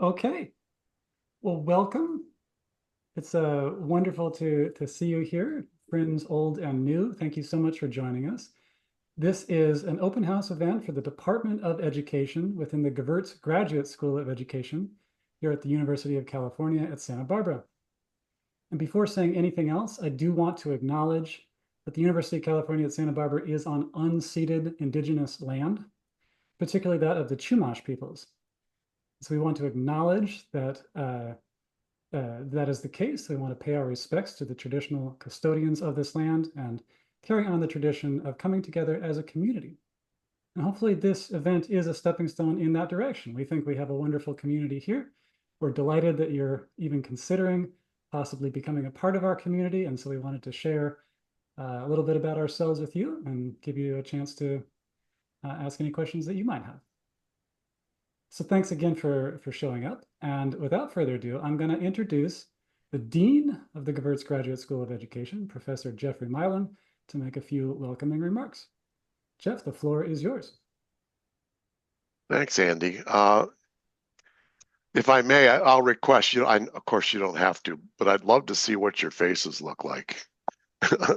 Okay, well, welcome. It's wonderful to see you here, friends old and new. Thank you so much for joining us. This is an open house event for the Department of Education within the Gevirtz Graduate School of Education here at the University of California at Santa Barbara. And before saying anything else, I do want to acknowledge that the University of California at Santa Barbara is on unceded indigenous land, particularly that of the Chumash peoples. So we want to acknowledge that that is the case. We want to pay our respects to the traditional custodians of this land and carry on the tradition of coming together as a community. And hopefully this event is a stepping stone in that direction. We think we have a wonderful community here. We're delighted that you're even considering possibly becoming a part of our community. And so we wanted to share a little bit about ourselves with you and give you a chance to ask any questions that you might have. So thanks again for showing up. And without further ado, I'm going to introduce the Dean of the Gevirtz Graduate School of Education, Professor Jeffrey Milan, to make a few welcoming remarks. Jeff, the floor is yours. Thanks, Andy. If I may, I'll request you. Of course, you don't have to, but I'd love to see what your faces look like.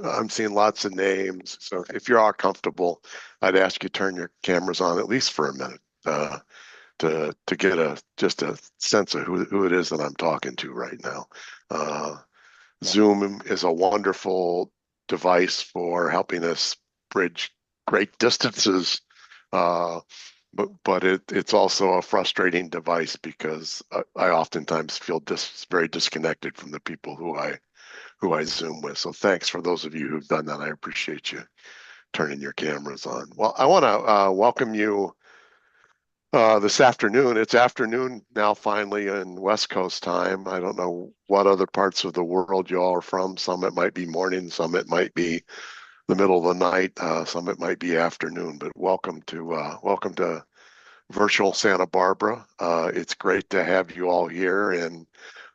I'm seeing lots of names, so if you're all comfortable, I'd ask you to turn your cameras on at least for a minute to get just a sense of who it is that I'm talking to right now. Zoom is a wonderful device for helping us bridge great distances. But it's also a frustrating device because I oftentimes feel very disconnected from the people who I Zoom with. So thanks for those of you who've done that. I appreciate you turning your cameras on. Well, I want to welcome you this afternoon. It's afternoon now, finally, in West Coast time. I don't know what other parts of the world you all are from. Some it might be morning, some it might be the middle of the night, some it might be afternoon. But welcome to virtual Santa Barbara. It's great to have you all here, and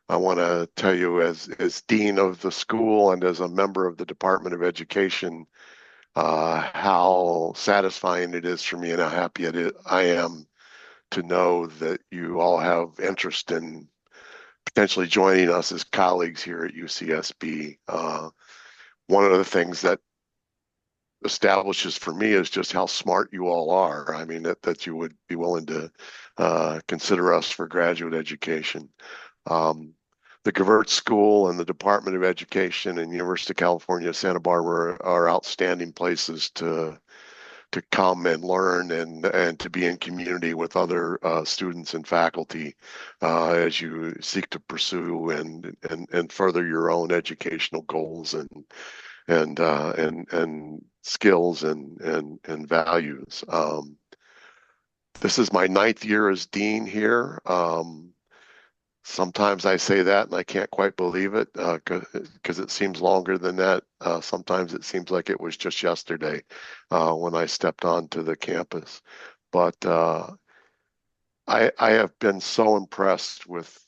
I want to tell you, as dean of the school and as a member of the Department of Education, how satisfying it is for me and how happy I am to know that you all have interest in potentially joining us as colleagues here at UCSB. One of the things that establishes for me is just how smart you all are. I mean, that you would be willing to consider us for graduate education. The Gevirtz School and the Department of Education and University of California, Santa Barbara are outstanding places to come and learn and to be in community with other students and faculty as you seek to pursue and further your own educational goals and skills and values. This is my 9th year as dean here. Sometimes I say that and I can't quite believe it because it seems longer than that. Sometimes it seems like it was just yesterday when I stepped onto the campus. But I have been so impressed with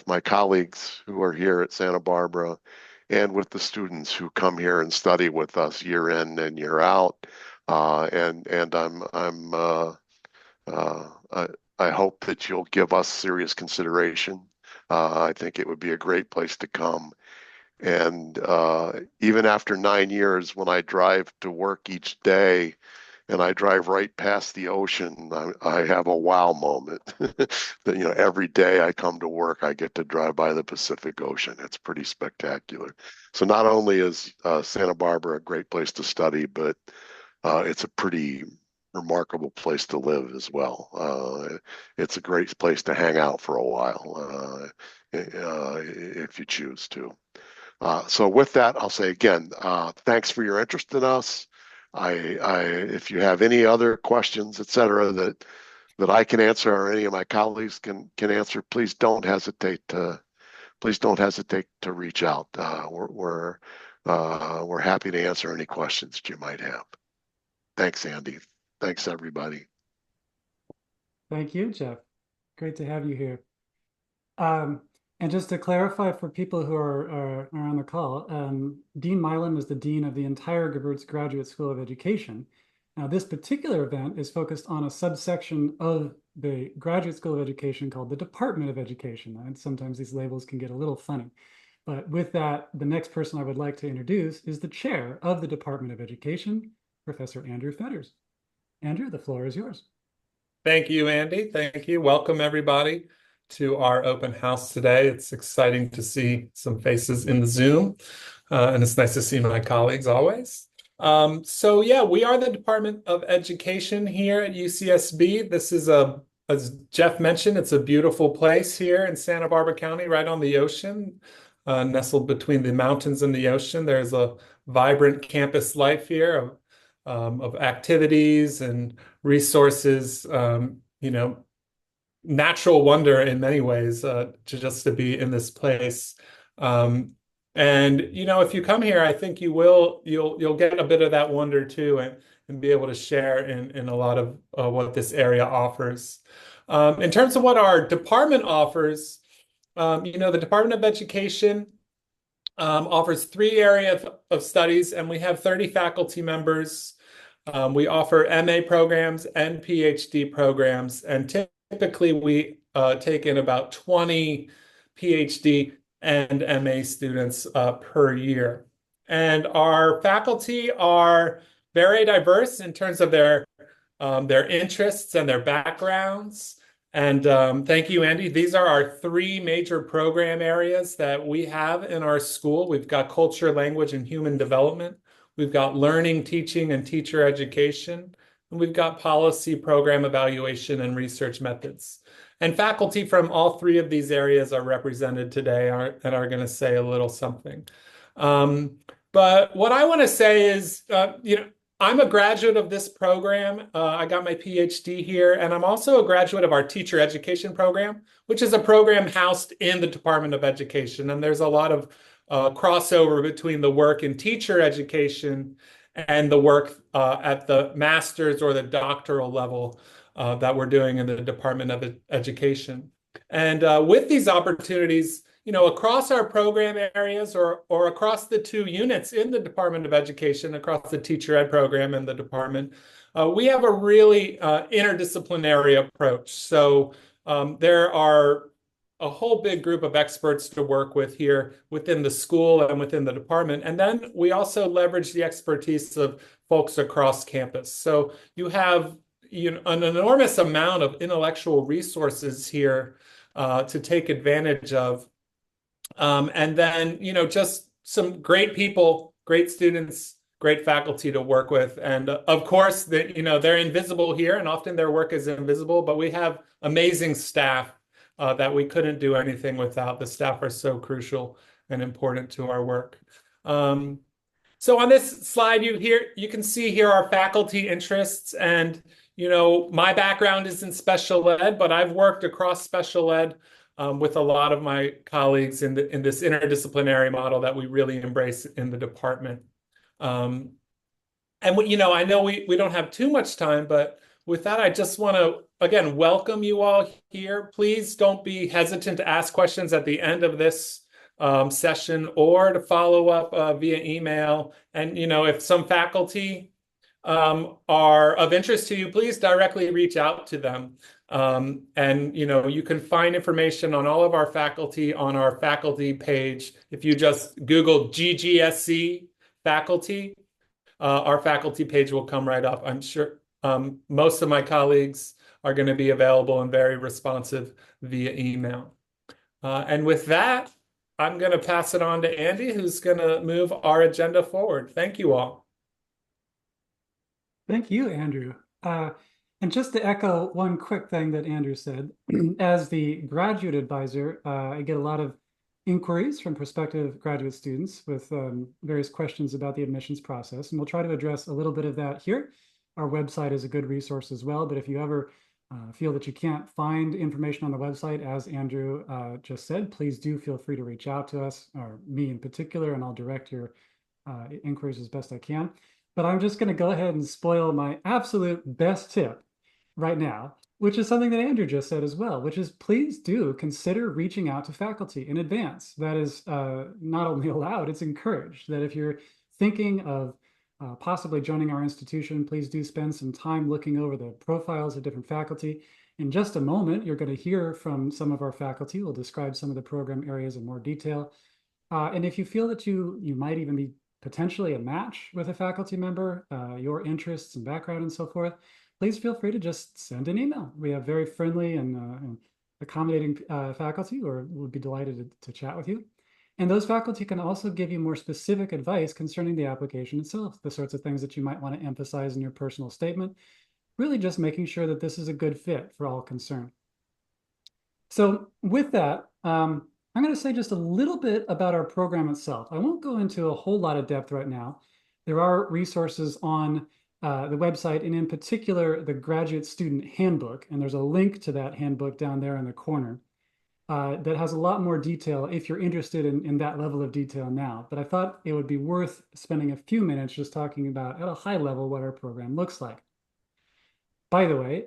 my colleagues who are here at Santa Barbara and with the students who come here and study with us year in and year out. And I hope that you'll give us serious consideration. I think it would be a great place to come. And even after 9 years, when I drive to work each day and I drive right past the ocean, I have a wow moment. That, every day I come to work, I get to drive by the Pacific Ocean. It's pretty spectacular. So not only is Santa Barbara a great place to study, but it's a pretty remarkable place to live as well. It's a great place to hang out for a while if you choose to. So with that, I'll say again, thanks for your interest in us. If you have any other questions, et cetera, that I can answer or any of my colleagues can answer, please don't hesitate to reach out. We're happy to answer any questions that you might have. Thanks, Andy. Thanks, everybody. Thank you, Jeff. Great to have you here. And just to clarify for people who are on the call, Dean Milan is the dean of the entire Gevirtz Graduate School of Education. Now, this particular event is focused on a subsection of the Graduate School of Education called the Department of Education. And sometimes these labels can get a little funny. But with that, the next person I would like to introduce is the chair of the Department of Education, Professor Andrew Fetters. Andrew, the floor is yours. Thank you, Andy. Thank you. Welcome, everybody, to our open house today. It's exciting to see some faces in the Zoom, and it's nice to see my colleagues always. Yeah, we are the Department of Education here at UCSB. This is as Jeff mentioned, it's a beautiful place here in Santa Barbara County, right on the ocean, nestled between the mountains and the ocean. There's a vibrant campus life here of activities and resources, natural wonder in many ways, to be in this place. If you come here, I think you'll get a bit of that wonder too, and be able to share in a lot of what this area offers. In terms of what our department offers, the Department of Education offers 3 areas of studies, and we have 30 faculty members. We offer MA programs and PhD programs, and typically we take in about 20 PhD and MA students per year. And our faculty are very diverse in terms of their interests and their backgrounds. And thank you, Andy. These are our 3 major program areas that we have in our school. We've got culture, language, and human development. We've got learning, teaching, and teacher education. And we've got policy, program evaluation, and research methods. And faculty from all 3 of these areas are represented today and are going to say a little something. But what I want to say is, I'm a graduate of this program. I got my PhD here, and I'm also a graduate of our teacher education program, which is a program housed in the Department of Education. And there's a lot of crossover between the work in teacher education and the work at the master's or the doctoral level that we're doing in the Department of Education. And with these opportunities, across our program areas or across the 2 units in the Department of Education, across the teacher ed program and the department, we have a really interdisciplinary approach. So there are a whole big group of experts to work with here within the school and within the department. And then we also leverage the expertise of folks across campus. So you have an enormous amount of intellectual resources here to take advantage of. And then, just some great people, great students, great faculty to work with. And of course, they're invisible here, and often their work is invisible, but we have amazing staff that we couldn't do anything without. The staff are so crucial and important to our work. So on this slide, you can see here our faculty interests. And, my background is in special ed, but I've worked across special ed with a lot of my colleagues in this interdisciplinary model that we really embrace in the department. And I know we don't have too much time, but with that, I just want to, again, welcome you all here. Please don't be hesitant to ask questions at the end of this session or to follow up via email. And, if some faculty are of interest to you, please directly reach out to them. And you can find information on all of our faculty on our faculty page. If you just Google GGSC faculty, our faculty page will come right up. I'm sure most of my colleagues are going to be available and very responsive via email. And with that, I'm going to pass it on to Andy, who's going to move our agenda forward. Thank you all. Thank you, Andrew. And just to echo one quick thing that Andrew said, as the graduate advisor, I get a lot of inquiries from prospective graduate students with various questions about the admissions process, and we'll try to address a little bit of that here. Our website is a good resource as well, but if you ever feel that you can't find information on the website, as Andrew just said, please do feel free to reach out to us, or me in particular, and I'll direct your inquiries as best I can. But I'm just going to go ahead and spoil my absolute best tip right now, which is something that Andrew just said as well, which is please do consider reaching out to faculty in advance. That is not only allowed, it's encouraged. That if you're thinking of possibly joining our institution, please do spend some time looking over the profiles of different faculty. In just a moment, you're going to hear from some of our faculty. We'll describe some of the program areas in more detail. And if you feel that you might even be potentially a match with a faculty member, your interests and background and so forth, please feel free to just send an email. We have very friendly and accommodating faculty who would be delighted to chat with you. And those faculty can also give you more specific advice concerning the application itself, the sorts of things that you might want to emphasize in your personal statement, really just making sure that this is a good fit for all concerned. So with that, I'm going to say just a little bit about our program itself. I won't go into a whole lot of depth right now. There are resources on the website, and in particular, the Graduate Student Handbook. And there's a link to that handbook down there in the corner that has a lot more detail if you're interested in that level of detail now. But I thought it would be worth spending a few minutes just talking about, at a high level, what our program looks like. By the way,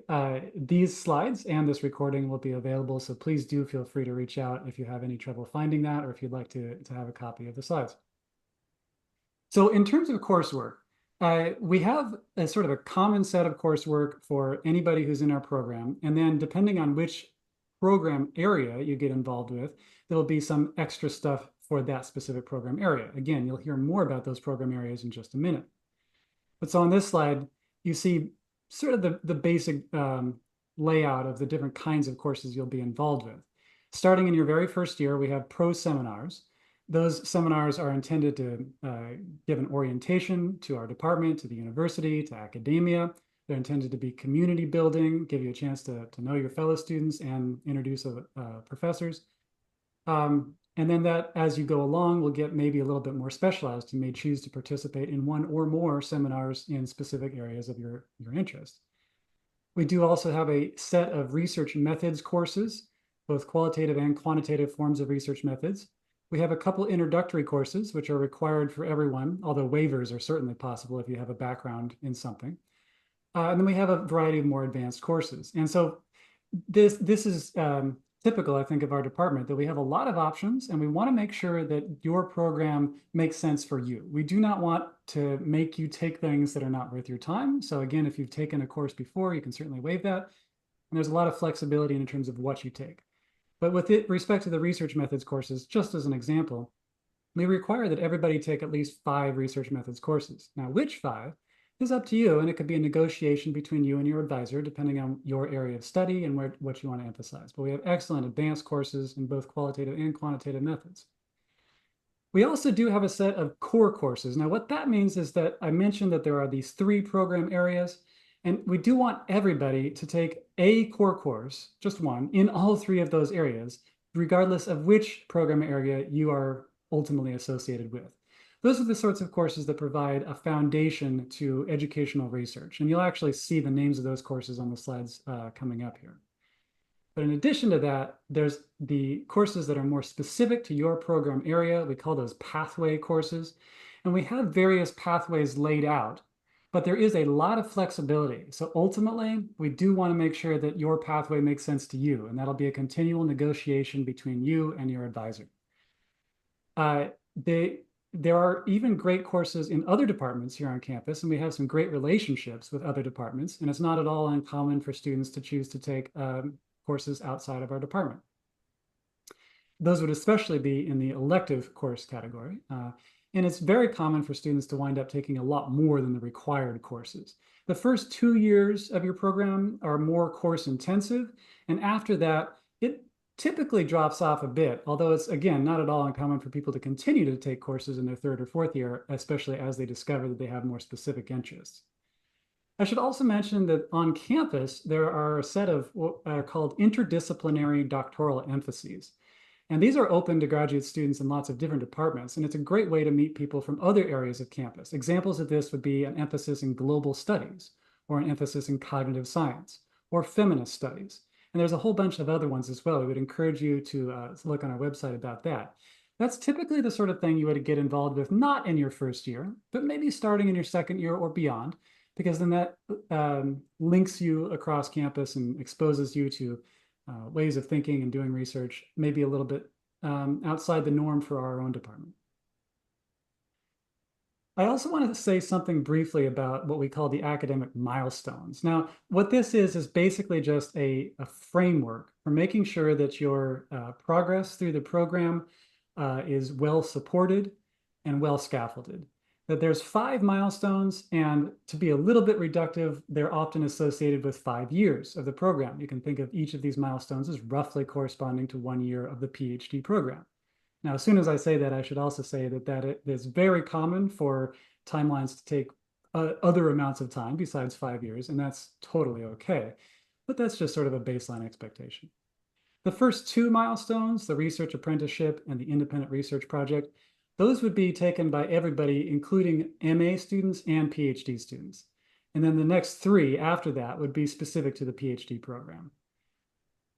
these slides and this recording will be available, so please do feel free to reach out if you have any trouble finding that or if you'd like to have a copy of the slides. So in terms of coursework, we have a sort of a common set of coursework for anybody who's in our program. And then depending on which program area you get involved with, there'll be some extra stuff for that specific program area. Again, you'll hear more about those program areas in just a minute. But so on this slide, you see sort of the basic layout of the different kinds of courses you'll be involved with. Starting in your very first year, we have pro seminars. Those seminars are intended to give an orientation to our department, to the university, to academia. They're intended to be community building, give you a chance to know your fellow students and introduce professors. And then that, as you go along, will get maybe a little bit more specialized. You may choose to participate in one or more seminars in specific areas of your interest. We do also have a set of research methods courses, both qualitative and quantitative forms of research methods. We have a couple introductory courses, which are required for everyone, although waivers are certainly possible if you have a background in something. And then we have a variety of more advanced courses. And so this is typical, I think, of our department, that we have a lot of options, and we want to make sure that your program makes sense for you. We do not want to make you take things that are not worth your time. So again, if you've taken a course before, you can certainly waive that. And there's a lot of flexibility in terms of what you take. But with respect to the research methods courses, just as an example, we require that everybody take at least 5 research methods courses. Now, which 5 is up to you, and it could be a negotiation between you and your advisor, depending on your area of study and what you want to emphasize. But we have excellent advanced courses in both qualitative and quantitative methods. We also do have a set of core courses. Now, what that means is that I mentioned that there are these 3 program areas, and we do want everybody to take a core course, just one, in all 3 of those areas, regardless of which program area you are ultimately associated with. Those are the sorts of courses that provide a foundation to educational research. And you'll actually see the names of those courses on the slides coming up here. But in addition to that, there's the courses that are more specific to your program area. We call those pathway courses. And we have various pathways laid out, but there is a lot of flexibility. So ultimately, we do want to make sure that your pathway makes sense to you. And that'll be a continual negotiation between you and your advisor. There are even great courses in other departments here on campus, and we have some great relationships with other departments, and it's not at all uncommon for students to choose to take courses outside of our department. Those would especially be in the elective course category, and it's very common for students to wind up taking a lot more than the required courses. The first 2 years of your program are more course intensive, and after that, it typically drops off a bit, although it's, again, not at all uncommon for people to continue to take courses in their 3rd or 4th year, especially as they discover that they have more specific interests. I should also mention that on campus, there are a set of what are called interdisciplinary doctoral emphases. And these are open to graduate students in lots of different departments, and it's a great way to meet people from other areas of campus. Examples of this would be an emphasis in global studies, or an emphasis in cognitive science, or feminist studies. And there's a whole bunch of other ones as well. We would encourage you to look on our website about that. That's typically the sort of thing you would get involved with, not in your first year, but maybe starting in your 2nd year or beyond, because then that links you across campus and exposes you to ways of thinking and doing research, maybe a little bit outside the norm for our own department. I also want to say something briefly about what we call the academic milestones. Now, what this is basically just a framework for making sure that your progress through the program is well supported and well scaffolded. That there's 5 milestones, and to be a little bit reductive, they're often associated with 5 years of the program. You can think of each of these milestones as roughly corresponding to 1 year of the PhD program. Now, as soon as I say that, I should also say that it is very common for timelines to take other amounts of time besides 5 years, and that's totally okay. But that's just sort of a baseline expectation. The first 2 milestones, the research apprenticeship and the independent research project, those would be taken by everybody, including MA students and PhD students. And then the next 3 after that would be specific to the PhD program.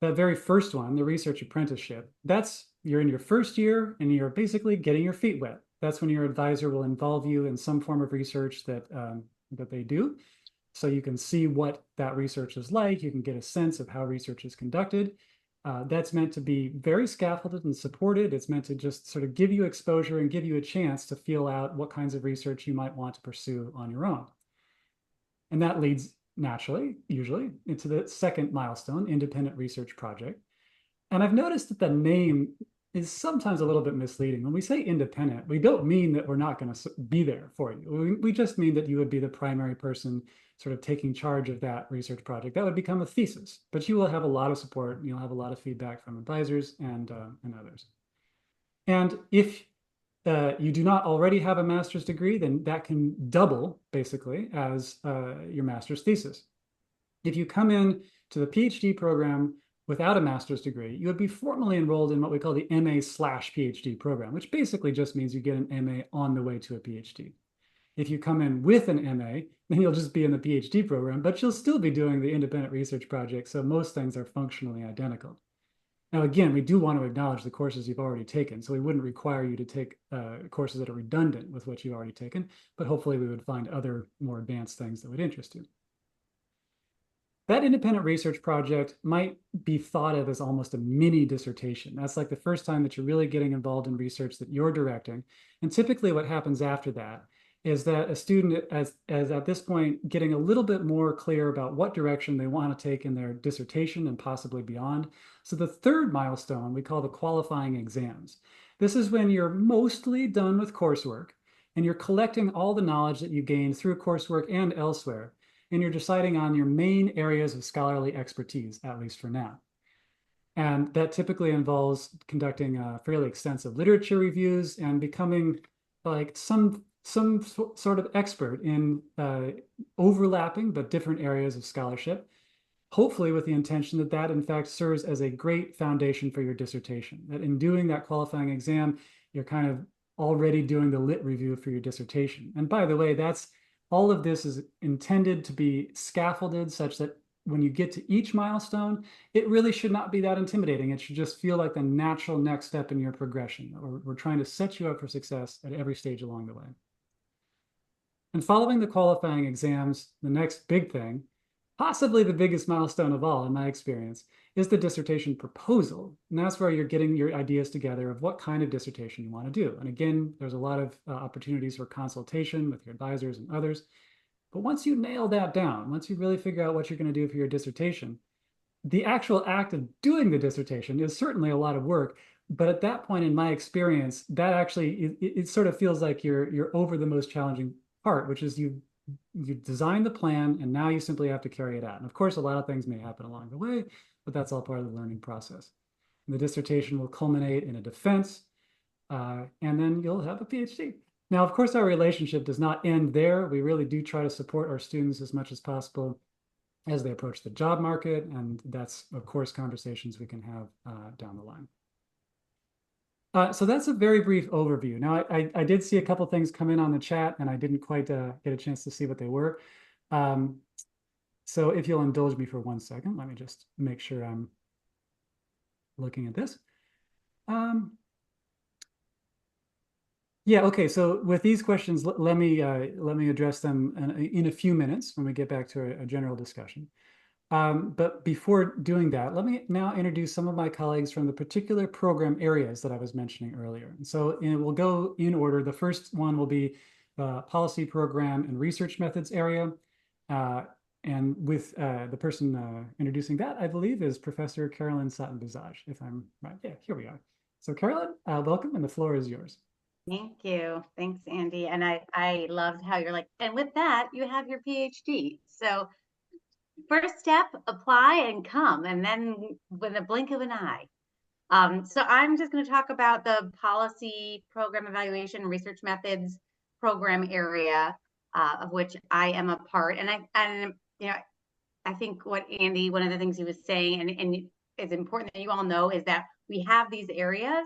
That very first one, the research apprenticeship, you're in your first year and you're basically getting your feet wet. That's when your advisor will involve you in some form of research that they do. So you can see what that research is like. You can get a sense of how research is conducted. That's meant to be very scaffolded and supported. It's meant to just sort of give you exposure and give you a chance to feel out what kinds of research you might want to pursue on your own. And that leads naturally, usually, into the second milestone, independent research project. And I've noticed that the name is sometimes a little bit misleading. When we say independent, we don't mean that we're not going to be there for you. We just mean that you would be the primary person sort of taking charge of that research project. That would become a thesis, but you will have a lot of support. You'll have a lot of feedback from advisors and others. And if you do not already have a master's degree, then that can double basically as your master's thesis. If you come in to the PhD program without a master's degree, you would be formally enrolled in what we call the MA/PhD program, which basically just means you get an MA on the way to a PhD. If you come in with an MA, then you'll just be in the PhD program, but you'll still be doing the independent research project. So most things are functionally identical. Now, again, we do want to acknowledge the courses you've already taken. So we wouldn't require you to take courses that are redundant with what you've already taken, but hopefully we would find other more advanced things that would interest you. That independent research project might be thought of as almost a mini dissertation. That's like the first time that you're really getting involved in research that you're directing. And typically what happens after that is that a student as at this point getting a little bit more clear about what direction they want to take in their dissertation and possibly beyond. So the third milestone we call the qualifying exams. This is when you're mostly done with coursework and you're collecting all the knowledge that you gained through coursework and elsewhere, and you're deciding on your main areas of scholarly expertise, at least for now. And that typically involves conducting fairly extensive literature reviews and becoming like some sort of expert in overlapping but different areas of scholarship, hopefully with the intention that that in fact serves as a great foundation for your dissertation. That in doing that qualifying exam, you're kind of already doing the lit review for your dissertation. And by the way, all of this is intended to be scaffolded such that when you get to each milestone, it really should not be that intimidating. It should just feel like the natural next step in your progression. We're trying to set you up for success at every stage along the way. And following the qualifying exams, the next big thing, possibly the biggest milestone of all in my experience, is the dissertation proposal. And that's where you're getting your ideas together of what kind of dissertation you want to do. And again, there's a lot of opportunities for consultation with your advisors and others. But once you nail that down, once you really figure out what you're going to do for your dissertation, the actual act of doing the dissertation is certainly a lot of work. But at that point, in my experience, that actually, it sort of feels like you're over the most challenging part, which is you design the plan and now you simply have to carry it out. And of course, a lot of things may happen along the way, but that's all part of the learning process. And the dissertation will culminate in a defense, and then you'll have a PhD. Now, of course, our relationship does not end there. We really do try to support our students as much as possible as they approach the job market. And that's, of course, conversations we can have down the line. So that's a very brief overview. Now, I did see a couple things come in on the chat, and I didn't quite get a chance to see what they were. So if you'll indulge me for 1 second, let me just make sure I'm looking at this. Yeah, okay. So with these questions, let me address them in a few minutes when we get back to a general discussion. But before doing that, let me now introduce some of my colleagues from the particular program areas that I was mentioning earlier. And so we'll go in order. The first one will be policy program and research methods area. And with the person introducing that, I believe, is Professor Carolyn Sutton-Visage, if I'm right. Yeah, here we are. So Carolyn, welcome, and the floor is yours. Thank you. Thanks, Andy. And I loved how you're like, and with that, you have your PhD. So first step, apply and come, and then with a blink of an eye. So I'm just going to talk about the policy, program evaluation, research methods program area, of which I am a part. And you know, I think what Andy, one of the things he was saying, and it's important that you all know, is that we have these areas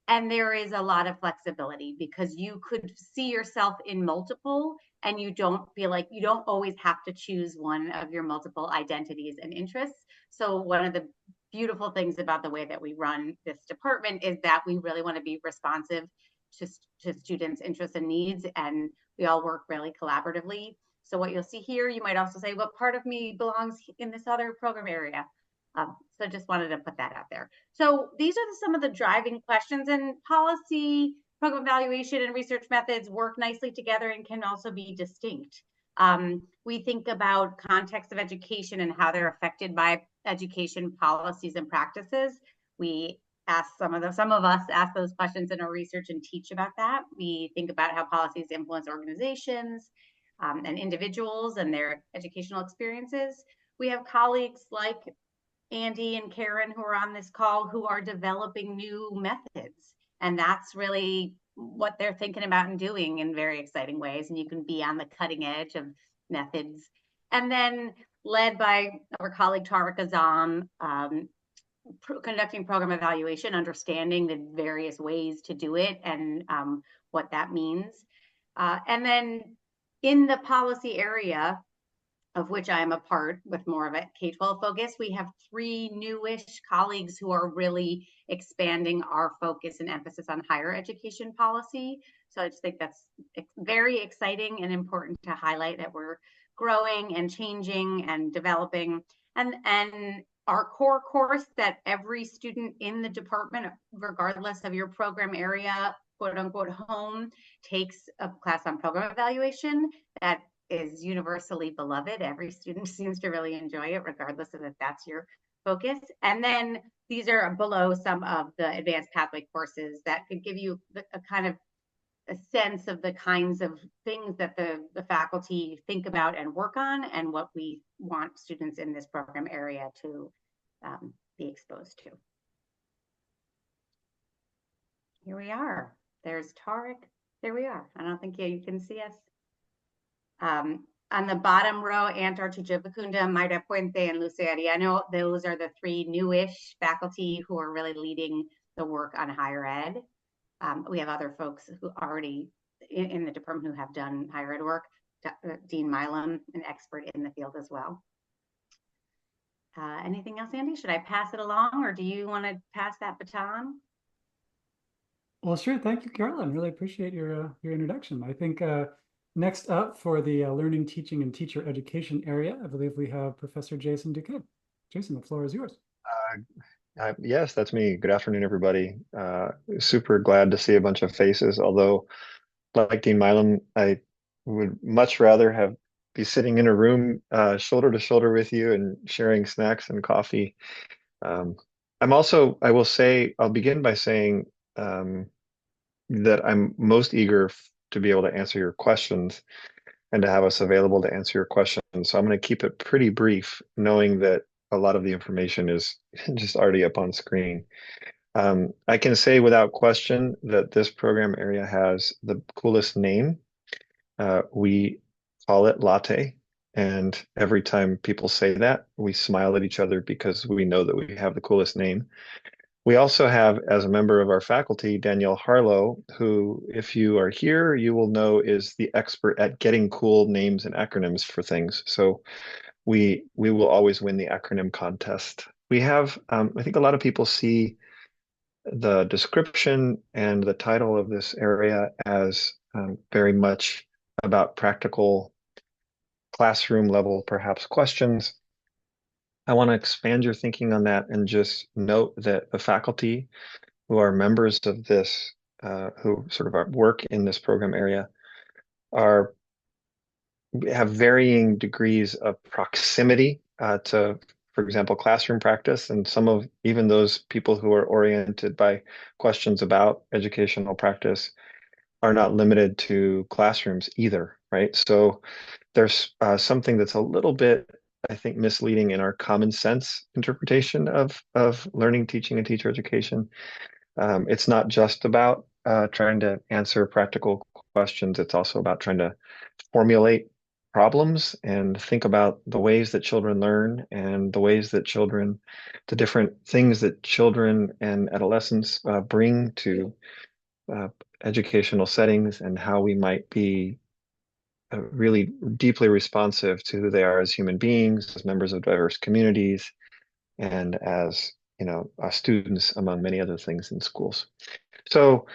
and there is a lot of flexibility because you could see yourself in multiple and you don't feel like you don't always have to choose one of your multiple identities and interests. So one of the beautiful things about the way that we run this department is that we really want to be responsive to students' interests and needs, and we all work really collaboratively. So what you'll see here, you might also say, what part of me belongs in this other program area? So just wanted to put that out there. So these are some of the driving questions, and policy, program evaluation, and research methods work nicely together and can also be distinct. We think about context of education and how they're affected by education policies and practices. We ask some of us ask those questions in our research and teach about that. We think about how policies influence organizations and individuals and their educational experiences. We have colleagues like Andy and Karen who are on this call who are developing new methods. And that's really what they're thinking about and doing in very exciting ways. And you can be on the cutting edge of methods. And then led by our colleague Tariq Azam, conducting program evaluation, understanding the various ways to do it and what that means. And then in the policy area, of which I'm a part with more of a K-12 focus, we have 3 newish colleagues who are really expanding our focus and emphasis on higher education policy. So I just think that's very exciting and important to highlight that we're growing and changing and developing. And our core course that every student in the department, regardless of your program area, quote unquote home, takes a class on program evaluation that is universally beloved. Every student seems to really enjoy it, regardless of if that's your focus. And then these are below some of the advanced pathway courses that could give you a kind of a sense of the kinds of things that the faculty think about and work on, and what we want students in this program area to be exposed to. Here we are. There's Tariq. There we are. I don't think you can see us. On the bottom row, Antartija Vicunda, Mayra Puente, and Lucia Ariano, those are the 3 newish faculty who are really leading the work on higher ed. We have other folks who already in the department who have done higher ed work. Dean Milam, an expert in the field as well. Anything else, Andy? Should I pass it along, or do you want to pass that baton? Well, sure. Thank you, Carolyn. Really appreciate your introduction. I think next up for the learning, teaching, and teacher education area, I believe we have Professor Jason Duquesne. Jason, the floor is yours. Yes, that's me. Good afternoon, everybody. Super glad to see a bunch of faces, although like Dean Milam, I would much rather be sitting in a room shoulder to shoulder with you and sharing snacks and coffee. I'll begin by saying that I'm most eager to be able to answer your questions and to have us available to answer your questions. So I'm going to keep it pretty brief, knowing that a lot of the information is just already up on screen. I can say without question that this program area has the coolest name. We call it Latte, and every time people say that, we smile at each other because we know that we have the coolest name. We also have, as a member of our faculty, Danielle Harlow, who, if you are here, you will know is the expert at getting cool names and acronyms for things. So we will always win the acronym contest. We have, I think a lot of people see the description and the title of this area as very much about practical classroom level, perhaps questions. I want to expand your thinking on that and just note that the faculty who are members of this, who sort of work in this program area, are have varying degrees of proximity to, for example, classroom practice, and some of even those people who are oriented by questions about educational practice are not limited to classrooms either, right? So there's something that's a little bit, I think, misleading in our common sense interpretation of learning, teaching, and teacher education. It's not just about trying to answer practical questions. It's also about trying to formulate problems and think about the ways that children learn and the ways that the different things that children and adolescents bring to uh, educational settings, and how we might be really deeply responsive to who they are as human beings, as members of diverse communities, and as students, among many other things in schools. So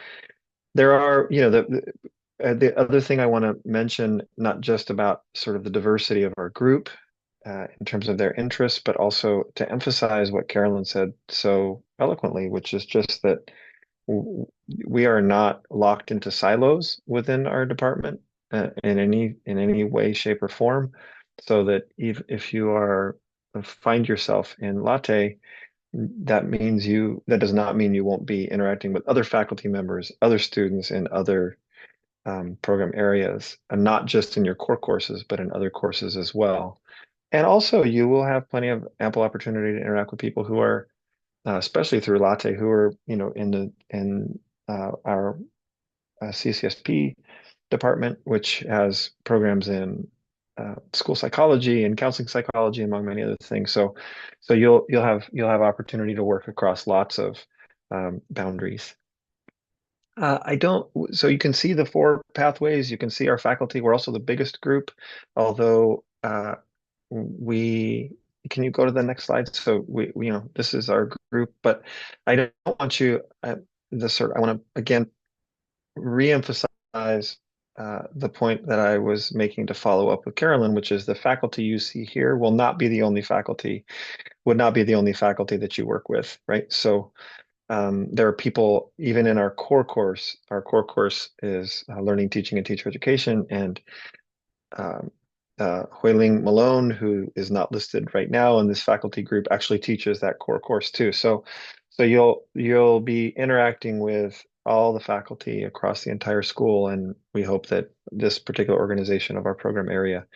there are, the other thing I want to mention, not just about sort of the diversity of our group in terms of their interests, but also to emphasize what Carolyn said so eloquently, which is just that we are not locked into silos within our department in any way, shape, or form. So that if you find yourself in Latte, that does not mean you won't be interacting with other faculty members, other students in other program areas, and not just in your core courses, but in other courses as well. And also, you will have plenty of ample opportunity to interact with people who are, especially through Latte, who are, in our CCSP department, which has programs in school psychology and counseling psychology, among many other things. So you'll have opportunity to work across lots of boundaries. So you can see the 4 pathways. You can see our faculty. We're also the biggest group, although can you go to the next slide? So this is our group, but I don't want you, I want to again reemphasize the point that I was making to follow up with Carolyn, which is the faculty you see here would not be the only faculty that you work with, right? So there are people even in our core course. Our core course is learning, teaching, and teacher education, and Hui-Ling Malone, who is not listed right now in this faculty group, actually teaches that core course too. So you'll be interacting with all the faculty across the entire school, and we hope that this particular organization of our program area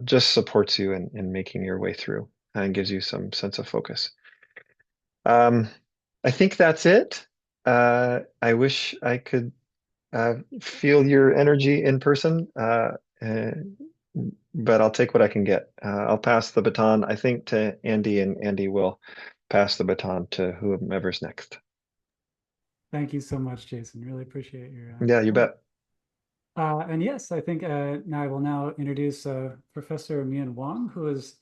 just supports you in making your way through and gives you some sense of focus. I think that's it. I wish I could feel your energy in person, but I'll take what I can get. I'll pass the baton, I think, to Andy, and Andy will pass the baton to whomever's next. Thank you so much, Jason. Really appreciate your Yeah, you bet. And yes, I think I will now introduce Professor Mian Wang, who is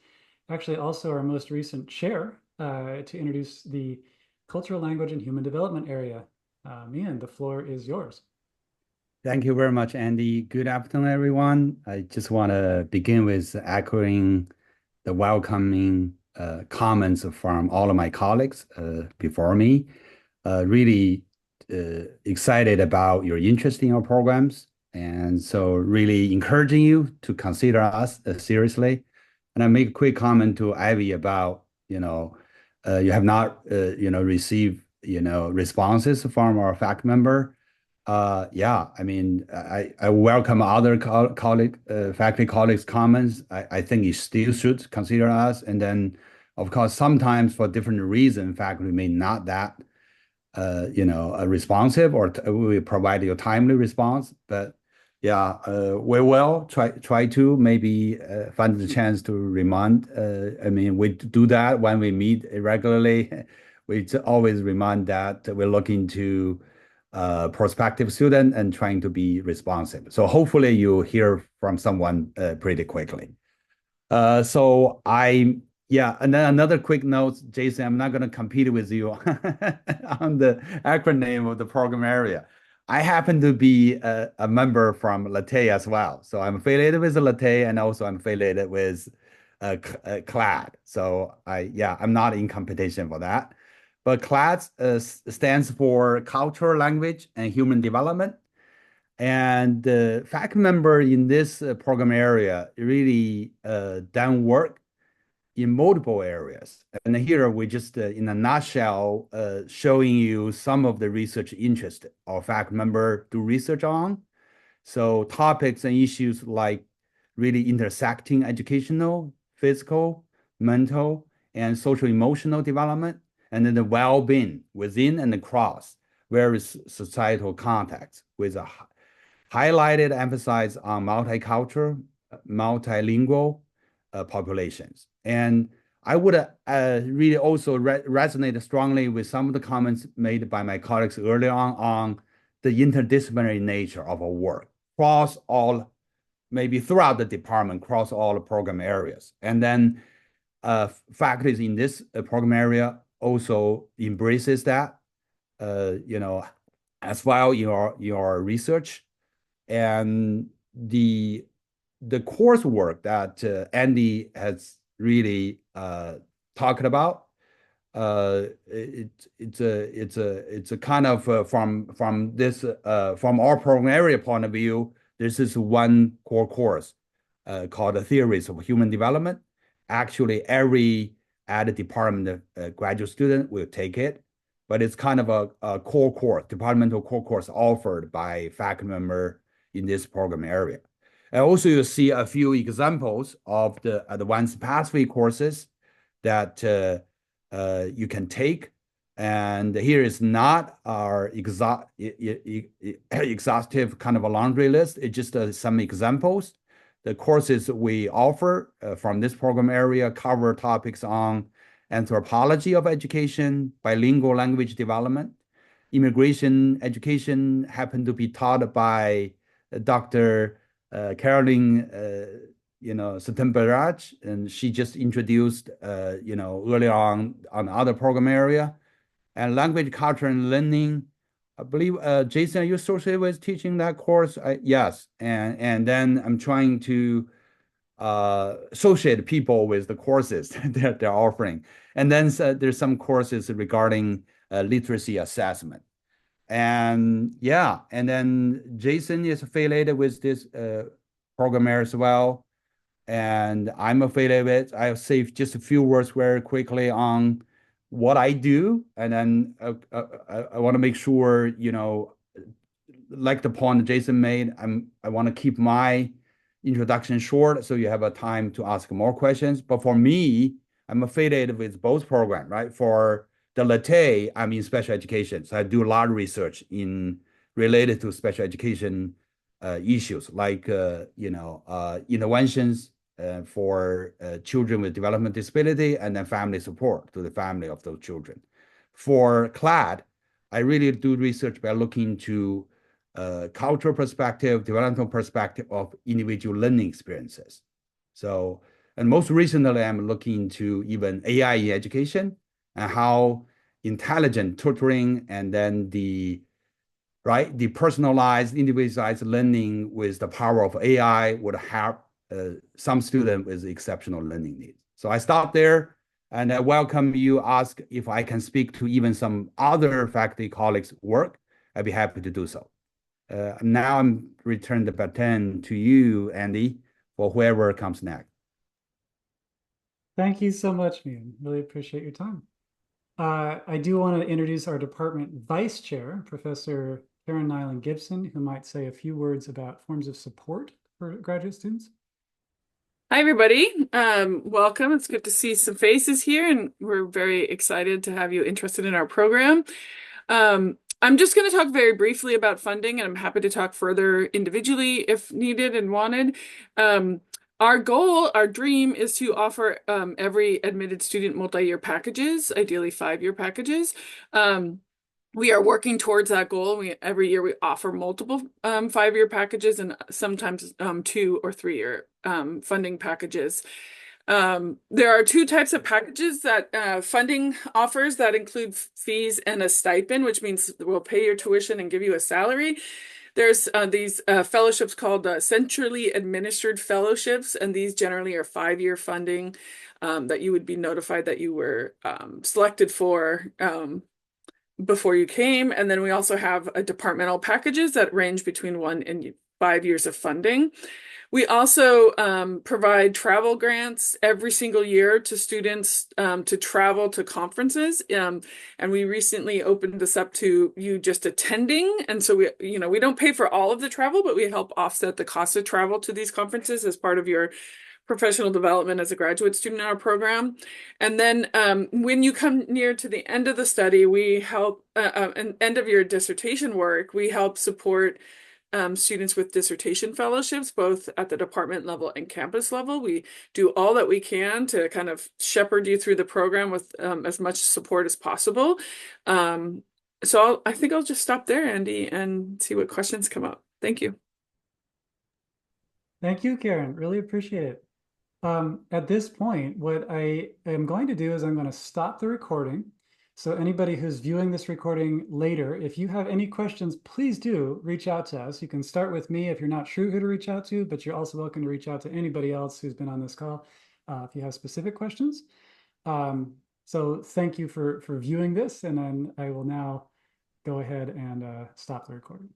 actually also our most recent chair, to introduce the Cultural Language and Human Development area. Mian, the floor is yours. Thank you very much, Andy. Good afternoon, everyone. I just want to begin with echoing the welcoming comments from all of my colleagues before me. Really excited about your interest in our programs, and so really encouraging you to consider us seriously. And I make a quick comment to Ivy about, you have not, received, responses from our faculty member. Yeah, I mean, I welcome other faculty colleagues' comments. I think you still should consider us. And then, of course, sometimes for different reasons, faculty may not that, responsive, or we provide you a timely response. But yeah, we will try to maybe find the chance to remind. I mean, we do that when we meet regularly. We always remind that we're looking to prospective student and trying to be responsive. So hopefully you hear from someone pretty quickly. Yeah, and then another quick note, Jason, I'm not going to compete with you on the acronym of the program area. I happen to be a member from Latte as well. So I'm affiliated with Latte, and also I'm affiliated with CLAD. So I'm not in competition for that. But CLAD stands for Cultural Language and Human Development. And the faculty member in this program area really done work in multiple areas. And here we just, in a nutshell, showing you some of the research interest our faculty member do research on. So topics and issues like really intersecting educational, physical, mental, and social emotional development, and then the well-being within and across various societal contexts with a highlighted emphasis on multicultural, multilingual populations. And I would really also resonate strongly with some of the comments made by my colleagues earlier on the interdisciplinary nature of our work across all, maybe throughout the department, across all the program areas. And then faculties in this program area also embraces that, as well your research. And the coursework that Andy has really talked about, it's a kind of from this from our program area point of view, this is one core course called the Theories of Human Development. Actually, every at a department graduate student will take it, but it's kind of a core course, departmental core course offered by faculty member in this program area. And also you see a few examples of the advanced pathway courses that you can take. And here is not our exhaustive kind of a laundry list. It's just some examples. The courses we offer from this program area cover topics on anthropology of education, bilingual language development, immigration education happened to be taught by Dr. Caroline, Satembaraj, and she just introduced, earlier on other program area, and language, culture, and learning. I believe, Jason, are you associated with teaching that course? Yes, and then I'm trying to associate people with the courses that they're offering, and then there's some courses regarding literacy assessment. And yeah, and then Jason is affiliated with this program as well. And I'm affiliated with, I'll say just a few words very quickly on what I do. And then I want to make sure, like the point Jason made, I want to keep my introduction short so you have a time to ask more questions. But for me, I'm affiliated with both programs, right? For the latte, I'm in special education. So I do a lot of research related to special education issues like, interventions for children with developmental disability and then family support to the family of those children. For CLAD, I really do research by looking to cultural perspective, developmental perspective of individual learning experiences. So, and most recently, I'm looking to even AI in education and how intelligent tutoring and then the personalized, individualized learning with the power of AI would help some student with exceptional learning needs. So I stop there and I welcome you ask if I can speak to even some other faculty colleagues' work. I'd be happy to do so. Now I'm return the baton to you, Andy, for whoever comes next. Thank you so much, Mian. Really appreciate your time. I do want to introduce our department vice chair, Professor Karen Nyland Gibson, who might say a few words about forms of support for graduate students. Hi, everybody. Welcome. It's good to see some faces here, and we're very excited to have you interested in our program. I'm just going to talk very briefly about funding, and I'm happy to talk further individually if needed and wanted. Our goal, our dream is to offer every admitted student multi-year packages, ideally 5-year packages. We are working towards that goal. Every year we offer multiple 5-year packages and sometimes 2 or 3-year funding packages. There are 2 types of packages that funding offers that include fees and a stipend, which means we'll pay your tuition and give you a salary. There's these fellowships called centrally administered fellowships, and these generally are 5-year funding that you would be notified that you were selected for before you came. And then we also have a departmental packages that range between 1 and 5 years of funding. We also provide travel grants every single year to students to travel to conferences. And we recently opened this up to you just attending. And so we don't pay for all of the travel, but we help offset the cost of travel to these conferences as part of your professional development as a graduate student in our program. And then when you come near to the end of the study, we help, end of your dissertation work, we help support students with dissertation fellowships, both at the department level and campus level. We do all that we can to kind of shepherd you through the program with as much support as possible. So I think I'll just stop there, Andy, and see what questions come up. Thank you. Thank you, Karen. Really appreciate it. At this point, what I am going to do is I'm going to stop the recording. So anybody who's viewing this recording later, if you have any questions, please do reach out to us. You can start with me if you're not sure who to reach out to, but you're also welcome to reach out to anybody else who's been on this call if you have specific questions. So thank you for viewing this, and then I will now go ahead and stop the recording.